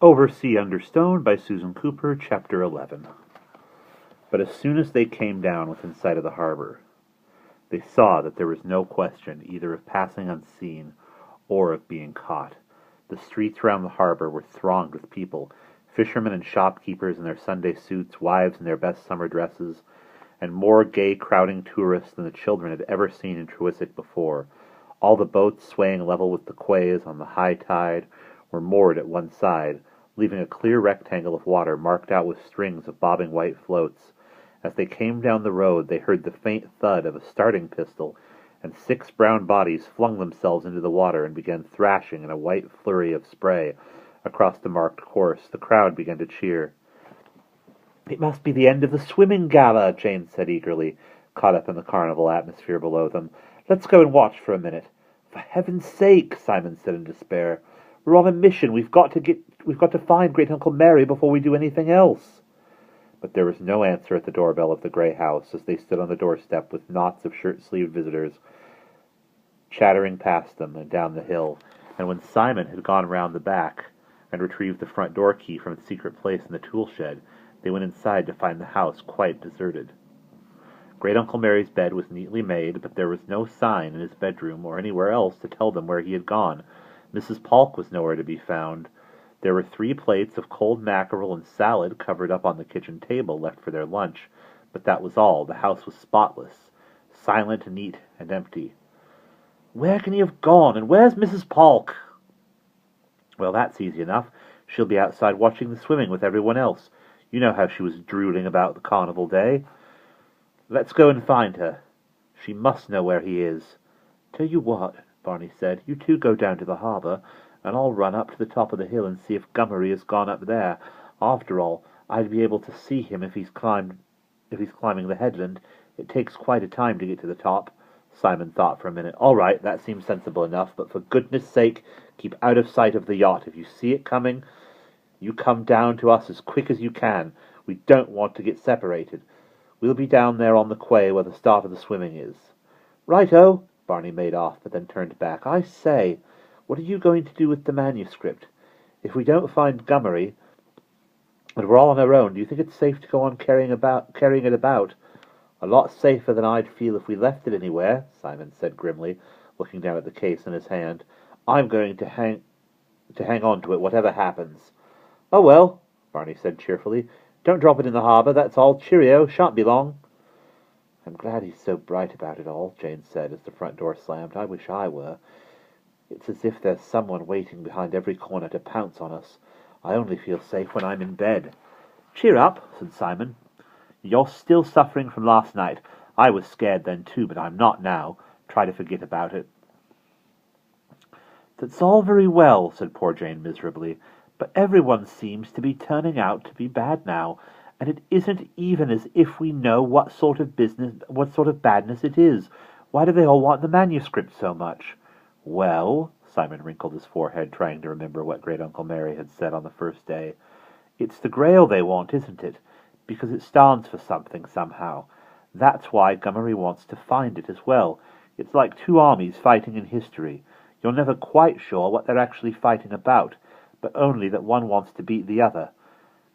Oversea Under Stone by Susan Cooper, Chapter 11. But as soon as they came down within sight of the harbor, they saw that there was no question either of passing unseen or of being caught. The streets round the harbor were thronged with people, fishermen and shopkeepers in their Sunday suits, wives in their best summer dresses, and more gay crowding tourists than the children had ever seen in Trewisic before. All the boats, swaying level with the quays on the high tide, were moored at one side, leaving a clear rectangle of water marked out with strings of bobbing white floats. As they came down the road, they heard the faint thud of a starting pistol, and 6 brown bodies flung themselves into the water and began thrashing in a white flurry of spray across the marked course. The crowd began to cheer. "It must be the end of the swimming gala," Jane said eagerly, caught up in the carnival atmosphere below them. "Let's go and watch for a minute." "For heaven's sake," Simon said in despair. "We're on a mission. We've got to find Great Uncle Mary before we do anything else." But there was no answer at the doorbell of the grey house as they stood on the doorstep with knots of shirt-sleeved visitors chattering past them and down the hill. And when Simon had gone round the back and retrieved the front door key from its secret place in the tool shed, they went inside to find the house quite deserted. Great Uncle Mary's bed was neatly made, but there was no sign in his bedroom or anywhere else to tell them where he had gone. Mrs. Polk was nowhere to be found. There were 3 plates of cold mackerel and salad covered up on the kitchen table, left for their lunch, but that was all. The house was spotless, silent, neat, and empty. "Where can he have gone, and where's Mrs. Polk?" "Well, that's easy enough. She'll be outside watching the swimming with everyone else. You know how she was drooling about the carnival day. Let's go and find her. She must know where he is." "Tell you what," Barney said, "you 2 go down to the harbour, and I'll run up to the top of the hill and see if Gummery has gone up there. After all, I'd be able to see him if he's climbing the headland. It takes quite a time to get to the top." Simon thought for a minute. "All right, that seems sensible enough, but for goodness sake, keep out of sight of the yacht. If you see it coming, you come down to us as quick as you can. We don't want to get separated. We'll be down there on the quay where the start of the swimming is." "Right-o." Barney made off, but then turned back. "I say, what are you going to do with the manuscript? If we don't find Gummery, and we're all on our own, do you think it's safe to go on carrying it about?" "A lot safer than I'd feel if we left it anywhere," Simon said grimly, looking down at the case in his hand. "I'm going to hang on to it, whatever happens." "Oh well," Barney said cheerfully. "Don't drop it in the harbour, that's all. Cheerio, shan't be long." "I'm glad he's so bright about it all," Jane said as the front door slammed. "I wish I were. It's as if there's someone waiting behind every corner to pounce on us. I only feel safe when I'm in bed." "Cheer up," said Simon. "You're still suffering from last night. I was scared then too, but I'm not now. Try to forget about it." "That's all very well," said poor Jane miserably, "but everyone seems to be turning out to be bad now, and it isn't even as if we know what sort of badness it is. Why do they all want the manuscript so much?" "Well," Simon wrinkled his forehead, trying to remember what Great Uncle Mary had said on the first day, "it's the Grail they want, isn't it? Because it stands for something somehow. That's why Gummery wants to find it as well. It's like 2 armies fighting in history. You're never quite sure what they're actually fighting about, but only that one wants to beat the other.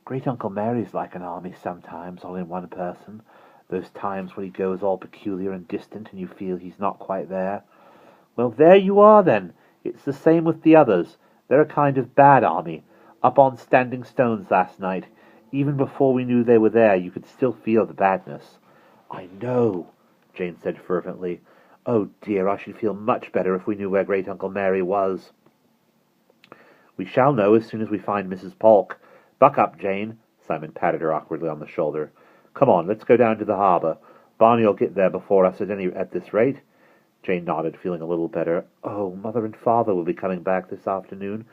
Great Uncle Mary's like an army sometimes, all in one person. Those times when he goes all peculiar and distant and you feel he's not quite there. Well, there you are then. It's the same with the others. They're a kind of bad army, up on Standing Stones last night. Even before we knew they were there, you could still feel the badness." "I know," Jane said fervently. "Oh dear, I should feel much better if we knew where Great Uncle Mary was." "We shall know as soon as we find Mrs. Polk. Buck up, Jane." Simon patted her awkwardly on the shoulder. "Come on, let's go down to the harbour. Barney'll get there before us at this rate." Jane nodded, feeling a little better. "Oh, Mother and Father will be coming back this afternoon.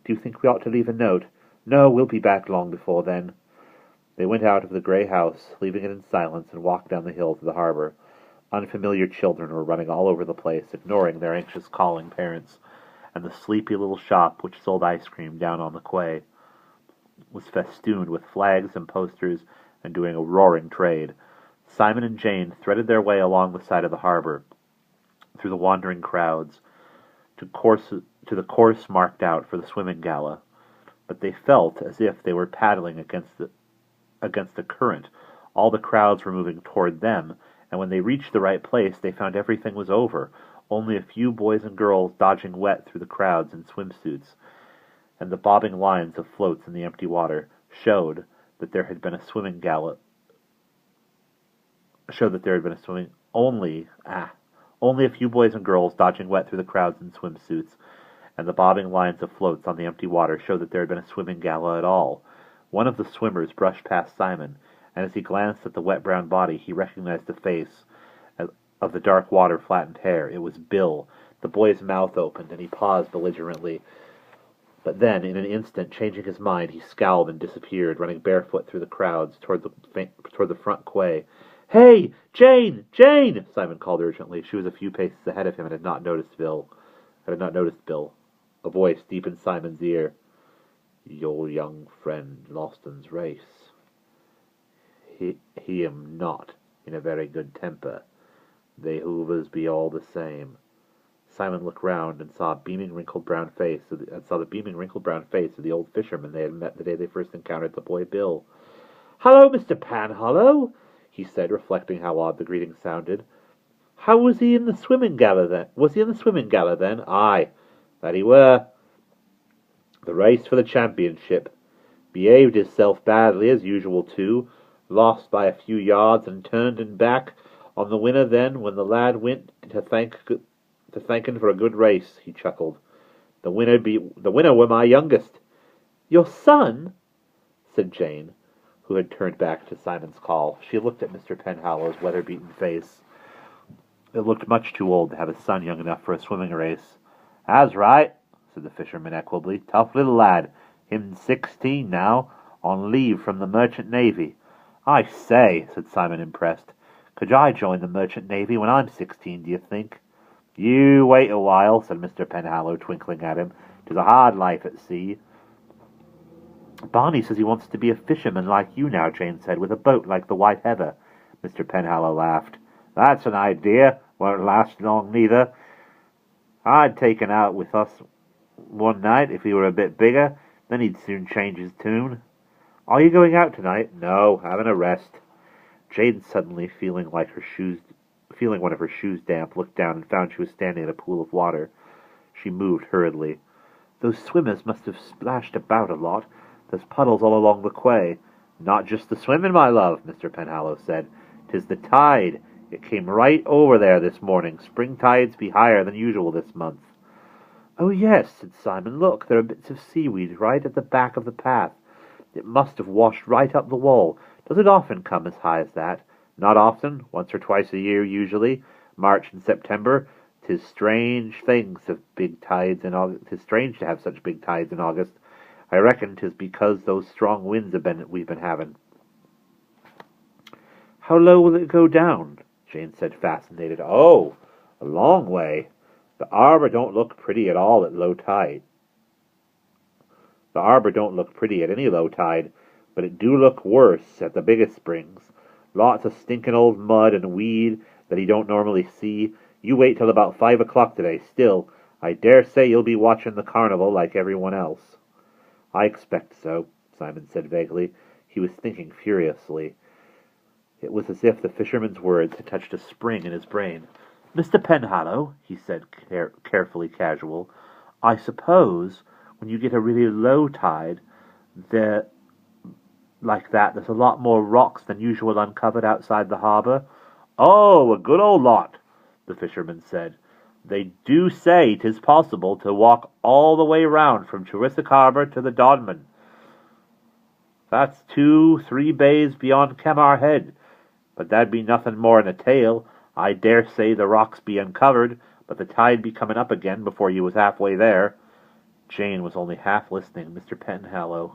Do you think we ought to leave a note?" "No, we'll be back long before then." They went out of the grey house, leaving it in silence, and walked down the hill to the harbour. Unfamiliar children were running all over the place, ignoring their anxious calling parents, and the sleepy little shop which sold ice cream down on the quay was festooned with flags and posters and doing a roaring trade. Simon and Jane threaded their way along the side of the harbour, through the wandering crowds, to the course marked out for the swimming gala. but they felt as if they were paddling against a current. All the crowds were moving toward them, and when they reached the right place, they found everything was over. Only a few boys and girls dodging wet through the crowds in swimsuits, and the bobbing lines of floats in the empty water showed that there had been a swimming gala. Showed that there had been a swimming only a few boys and girls dodging wet through the crowds in swimsuits, and the bobbing lines of floats on the empty water showed that there had been a swimming gala at all. One of the swimmers brushed past Simon, and as he glanced at the wet brown body, he recognized the face of the dark water flattened hair. It was Bill. The boy's mouth opened, and he paused belligerently. But then, in an instant, changing his mind, he scowled and disappeared, running barefoot through the crowds toward the front quay. "Hey, Jane! Jane!" Simon called urgently. She was a few paces ahead of him and had not noticed Bill. A voice deep in Simon's ear. "Your young friend Loston's race. He am not in a very good temper. They Hoovers be all the same." Simon looked round and saw the beaming, wrinkled brown face of the old fisherman they had met the day they first encountered the boy Bill. "Hello, Mr. Penhallow," he said, reflecting how odd the greeting sounded. "How was he in the swimming gala then? Aye, that he were. The race for the championship. Behaved hisself badly as usual too. Lost by a few yards and turned and back on the winner then when the lad went to thankin' for a good race," he chuckled. The winner were my youngest." "Your son?" said Jane, who had turned back to Simon's call. She looked at Mr. Penhallow's weather-beaten face. It looked much too old to have a son young enough for a swimming race. "That's right," said the fisherman equably. "Tough little lad. Him 16 now, on leave from the Merchant Navy." "I say," said Simon, impressed. "Could I join the Merchant Navy when I'm 16, do you think?" "You wait a while," said Mr. Penhallow, twinkling at him. "'Tis a hard life at sea." "Barney says he wants to be a fisherman like you now," Jane said, "with a boat like the White Heather." Mr. Penhallow laughed. "That's an idea. Won't last long neither. I'd take him out with us one night if he were a bit bigger. Then he'd soon change his tune." "Are you going out tonight?" "No, having a rest." Jane, suddenly feeling one of her shoes damp, looked down and found she was standing in a pool of water. She moved hurriedly. "Those swimmers must have splashed about a lot. There's puddles all along the quay." "Not just the swimming, my love," Mr. Penhallow said. "'Tis the tide. It came right over there this morning. Spring tides be higher than usual this month." "Oh, yes," said Simon. "Look, there are bits of seaweed right at the back of the path. It must have washed right up the wall. Does it often come as high as that?" "Not often. Once or twice a year, usually. March and September. 'Tis strange things of big tides in August. 'Tis strange to have such big tides in August. I reckon 'tis because those strong winds we've been having." "How low will it go down?" Jane said, fascinated. "Oh, a long way. The arbor don't look pretty at all at low tide. The arbor don't look pretty at any low tide, but it do look worse at the biggest springs. Lots of stinking old mud and weed that he don't normally see. You wait till about 5 o'clock today. Still, I dare say you'll be watching the carnival like everyone else." "I expect so," Simon said vaguely. He was thinking furiously. It was as if the fisherman's words had touched a spring in his brain. "Mr. Penhallow," he said, carefully casual, "I suppose when you get a really low tide, there's a lot more rocks than usual uncovered outside the harbor." "Oh, a good old lot," the fisherman said. "They do say 'tis possible to walk all the way round from Churisic Harbor to the Dodman. That's 2-3 bays beyond Kemar Head. But that'd be nothing more than a tale. I dare say the rocks be uncovered, but the tide be coming up again before you was halfway there." Jane was only half listening. "Mr. Penhallow,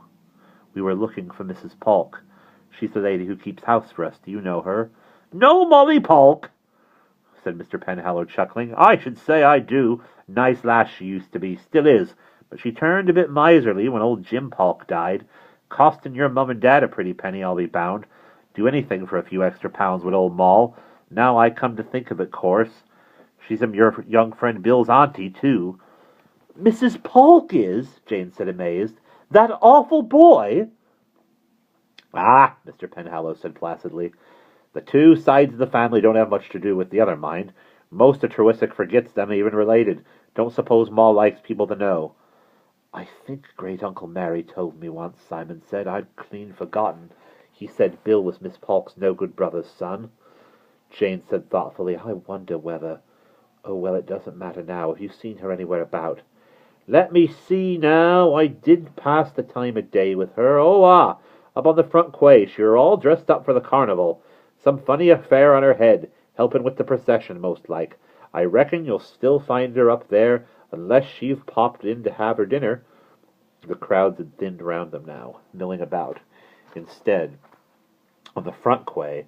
we were looking for Mrs. Polk. She's the lady who keeps house for us. Do you know her?" "No Molly Polk," said Mr. Penhallow, chuckling. "I should say I do. Nice lass she used to be. Still is. But she turned a bit miserly when old Jim Polk died. Costing your mum and dad a pretty penny, I'll be bound. Do anything for a few extra pounds with old Moll. Now I come to think of it, course. She's your young friend Bill's auntie, too." "Mrs. Polk is?" Jane said, amazed. That awful boy? Ah, Mr. Penhallow said placidly. The two sides of the family don't have much to do with the other, mind. Most of Trewhisak forgets them even related. Don't suppose Ma likes people to know. I think Great-Uncle Mary told me once, Simon said. I'd clean forgotten. He said Bill was Miss Polk's no-good brother's son. Jane said thoughtfully, I wonder whether... Oh, well, it doesn't matter now. Have you seen her anywhere about? Let me see now. I did pass the time of day with her. Oh, up on the front quay. She were all dressed up for the carnival. Some funny affair on her head, helping with the procession, most like. I reckon you'll still find her up there, unless she've popped in to have her dinner. The crowds had thinned round them now, milling about. Instead, on the front quay,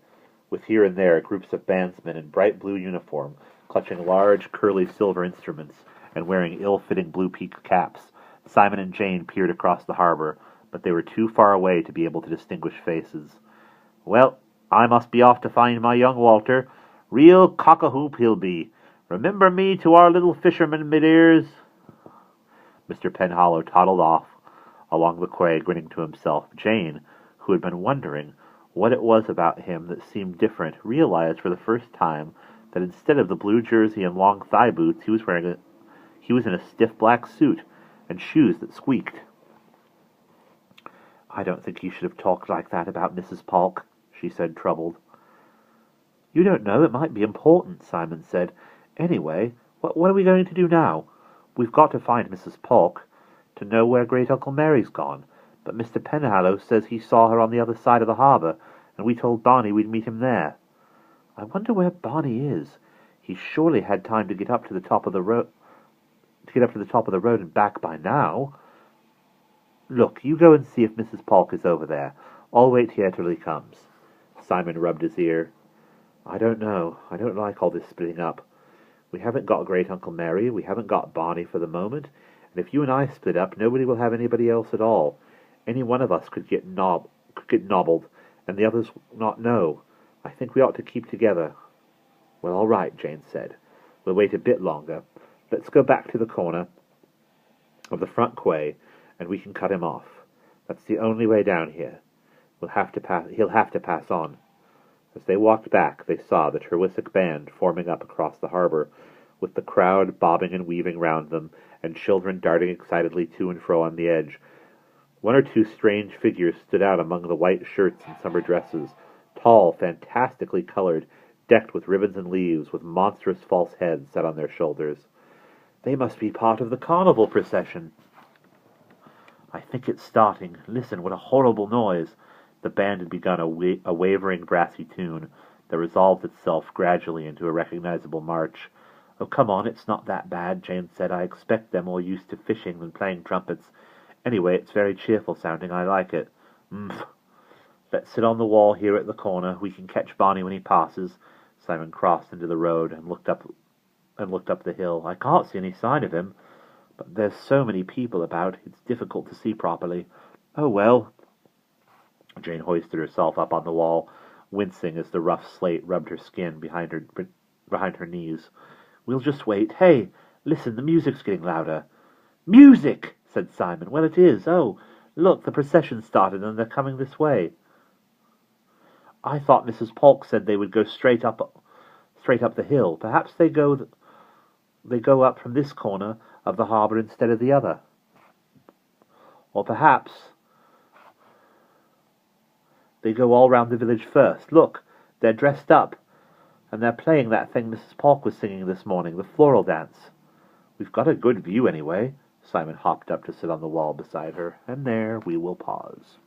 with here and there groups of bandsmen in bright blue uniform, clutching large, curly silver instruments, and wearing ill-fitting blue-peaked caps, Simon and Jane peered across the harbor, but they were too far away to be able to distinguish faces. Well, I must be off to find my young Walter. Real cock-a-hoop he'll be. Remember me to our little fisherman, mid-ears? Mr. Penhallow toddled off along the quay, grinning to himself. Jane, who had been wondering what it was about him that seemed different, realized for the first time that instead of the blue jersey and long thigh boots, he was in a stiff black suit and shoes that squeaked. I don't think you should have talked like that about Mrs. Polk, she said, troubled. You don't know. It might be important, Simon said. Anyway, what are we going to do now? We've got to find Mrs. Polk to know where Great-Uncle Mary's gone. But Mr. Penhallow says he saw her on the other side of the harbour, and we told Barney we'd meet him there. I wonder where Barney is. He's surely had time to get up to the top of the road. And back by now. Look, you go and see if Mrs. Polk is over there. I'll wait here till he comes. Simon rubbed his ear. I don't know. I don't like all this splitting up. We haven't got Great-Uncle Mary. We haven't got Barney for the moment. And if you and I split up, nobody will have anybody else at all. Any one of us could get nobbled, and the others not know. I think we ought to keep together. Well, all right, Jane said. We'll wait a bit longer. Let's go back to the corner of the front quay, and we can cut him off. That's the only way down here. He'll have to pass on. As they walked back, they saw the Trewhisak band forming up across the harbor, with the crowd bobbing and weaving round them, and children darting excitedly to and fro on the edge. One or two strange figures stood out among the white shirts and summer dresses, tall, fantastically colored, decked with ribbons and leaves, with monstrous false heads set on their shoulders. They must be part of the carnival procession. I think it's starting. Listen, what a horrible noise. The band had begun a wavering, brassy tune that resolved itself gradually into a recognizable march. Oh, come on, it's not that bad, Jane said. I expect they're more used to fishing than playing trumpets. Anyway, it's very cheerful sounding. I like it. Let's sit on the wall here at the corner. We can catch Barney when he passes. Simon crossed into the road and looked up the hill. I can't see any sign of him, but there's so many people about, it's difficult to see properly. Oh, well. Jane hoisted herself up on the wall, wincing as the rough slate rubbed her skin behind her knees. We'll just wait. Hey, listen, the music's getting louder. Music, said Simon. Well, it is. Oh, look, the procession started and they're coming this way. I thought Mrs. Polk said they would go straight up the hill. Perhaps they go up from this corner of the harbour instead of the other. Or perhaps they go all round the village first. Look, they're dressed up, and they're playing that thing Mrs. Polk was singing this morning, the floral dance. We've got a good view anyway. Simon hopped up to sit on the wall beside her, and there we will pause.